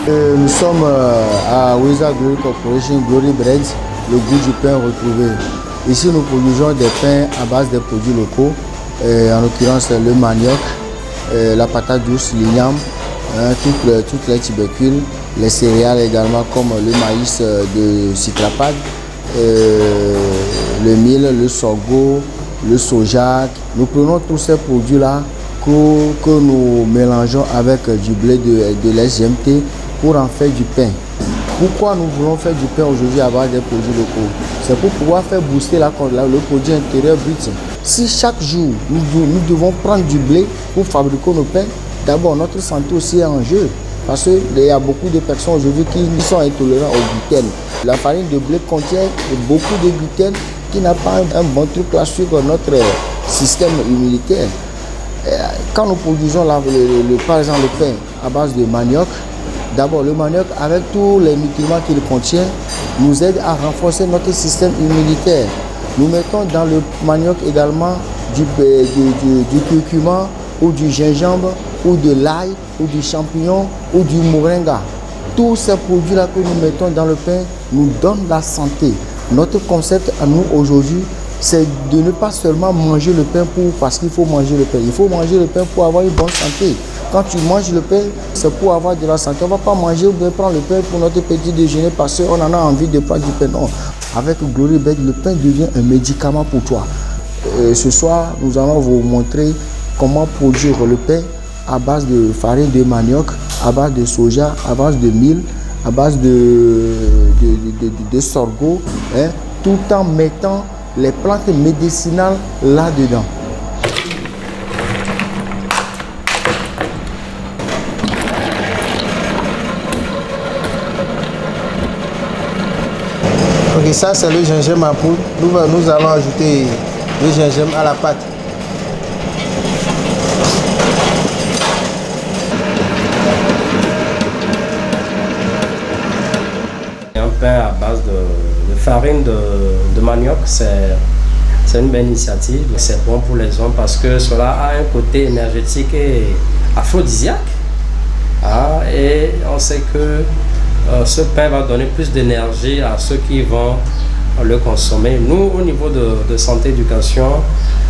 Nous sommes à Weza Glory Corporation, Glory Bread, le goût du pain retrouvé. Ici, nous produisons des pains à base de produits locaux, en l'occurrence le manioc, la patate douce, l'igname, toutes les tubercules, les céréales également comme le maïs de Citrapad, le mil, le sorgho, le soja. Nous prenons tous ces produits-là que nous mélangeons avec du blé de lait GMT pour en faire du pain. Pourquoi nous voulons faire du pain aujourd'hui à base des produits locaux? C'est pour pouvoir faire booster le produit intérieur brut. Si chaque jour nous devons prendre du blé pour fabriquer nos pains, d'abord notre santé aussi est en jeu. Parce qu'il y a beaucoup de personnes aujourd'hui qui sont intolérantes au gluten. La farine de blé contient beaucoup de gluten qui n'a pas un bon truc là sur notre système immunitaire. Quand nous produisons par exemple le pain à base de manioc, d'abord le manioc avec tous les nutriments qu'il contient nous aide à renforcer notre système immunitaire. Nous mettons dans le manioc également du curcuma ou du gingembre ou de l'ail ou du champignon ou du moringa. Tous ces produits-là que nous mettons dans le pain nous donnent la santé. Notre concept à nous aujourd'hui, c'est de ne pas seulement manger le pain parce qu'il faut manger le pain. Il faut manger le pain pour avoir une bonne santé. Quand tu manges le pain, c'est pour avoir de la santé. On ne va pas manger ou bien prendre le pain pour notre petit déjeuner parce qu'on en a envie de prendre du pain. Non. Avec Glory Bread, le pain devient un médicament pour toi. Ce soir, nous allons vous montrer comment produire le pain à base de farine de manioc, à base de soja, à base de mil, à base de sorgho, tout en mettant les plantes médicinales là-dedans. Ok, ça c'est le gingembre en poudre. Nous allons ajouter le gingembre à la pâte. Un pain à base de farine de manioc, c'est une belle initiative. C'est bon pour les hommes parce que cela a un côté énergétique et aphrodisiaque. Et on sait que ce pain va donner plus d'énergie à ceux qui vont le consommer. Nous, au niveau de santé éducation,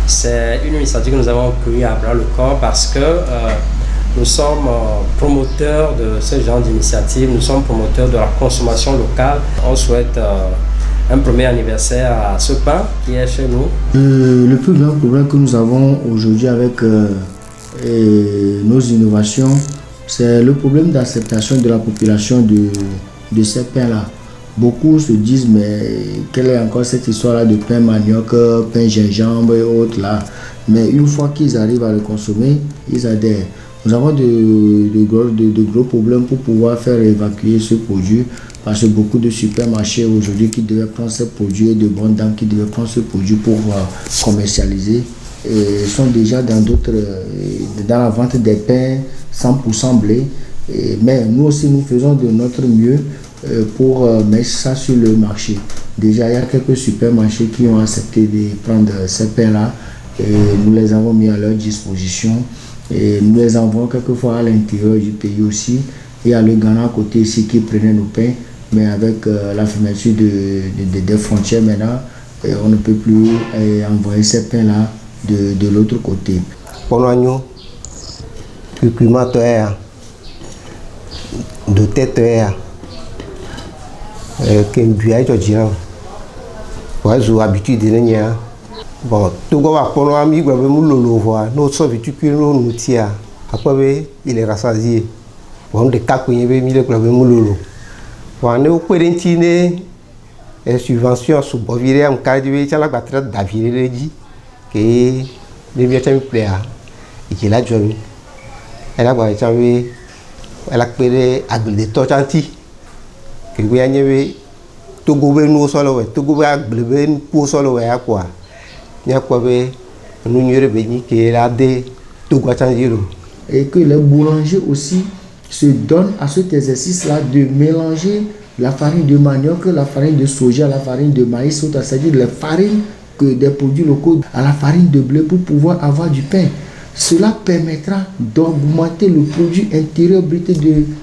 c'est une initiative que nous avons pris à bras le corps parce que nous sommes promoteurs de ce genre d'initiative, nous sommes promoteurs de la consommation locale. On souhaite un premier anniversaire à ce pain qui est chez nous. Le plus grand problème que nous avons aujourd'hui avec nos innovations, c'est le problème d'acceptation de la population de ces pains-là. Beaucoup se disent, mais quelle est encore cette histoire-là de pain manioc, pain gingembre et autres là. Mais une fois qu'ils arrivent à le consommer, ils adhèrent. Nous avons de gros problèmes pour pouvoir faire évacuer ce produit parce que beaucoup de supermarchés aujourd'hui qui devaient prendre ces produits et de bonnes dames qui devaient prendre ce produit pour commercialiser sont déjà dans la vente des pains 100% blé. Mais nous aussi, nous faisons de notre mieux pour mettre ça sur le marché. Déjà, il y a quelques supermarchés qui ont accepté de prendre ces pains-là et nous les avons mis à leur disposition. Et nous les envoyons quelquefois à l'intérieur du pays aussi. Il y a le Ghana à côté ici qui prenait nos pains, mais avec la fermeture des frontières maintenant, on ne peut plus envoyer ces pains-là de l'autre côté. Ponoagno, curcuma toya, de tête toya, qu'un to dire, ouais, habitude de l'année. Bon, tout le monde a ami, nous avons nous sommes nous tia. Après, il est rassasié. Bon, des cas qui avaient mis le club Moulolo. On est au Quérentine, et subvention sous Boviré, en cas de la batterie d'Aviré, que les vieux plaît. Et qui l'a joué. Elle a joué, elle a créé à de Totanti. Que vous avez tout gouvernement solo, tout gouvernement pour solo, à quoi? Et que les boulangers aussi se donnent à cet exercice-là de mélanger la farine de manioc, la farine de soja, la farine de maïs, c'est-à-dire les farines des produits locaux à la farine de blé pour pouvoir avoir du pain. Cela permettra d'augmenter le produit intérieur brut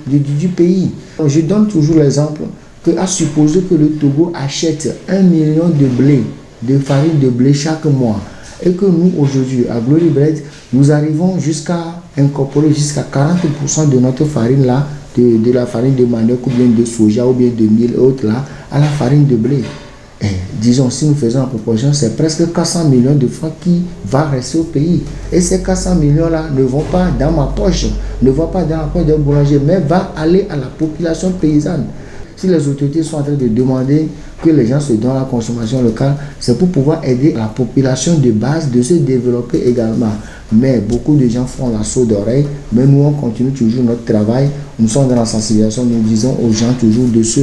du pays. Je donne toujours l'exemple qu'à supposer que le Togo achète 1 million de blé, de farine de blé chaque mois, et que nous aujourd'hui à Glory Bread, nous arrivons jusqu'à incorporer jusqu'à 40% de notre farine là, de la farine de manioc ou bien de soja ou bien de mil et autres là, à la farine de blé. Et disons, si nous faisons la proportion, c'est presque 400 millions de francs qui va rester au pays. Et ces 400 millions-là ne vont pas dans ma poche, ne vont pas dans la poche d'un boulanger, mais va aller à la population paysanne. Si les autorités sont en train de demander que les gens se donnent à la consommation locale, c'est pour pouvoir aider la population de base de se développer également. Mais beaucoup de gens font la sourde oreille, mais nous on continue toujours notre travail. Nous sommes dans la sensibilisation, nous disons aux gens toujours de se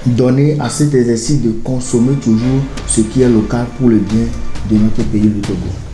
donner à cet exercice de consommer toujours ce qui est local pour le bien de notre pays, le Togo.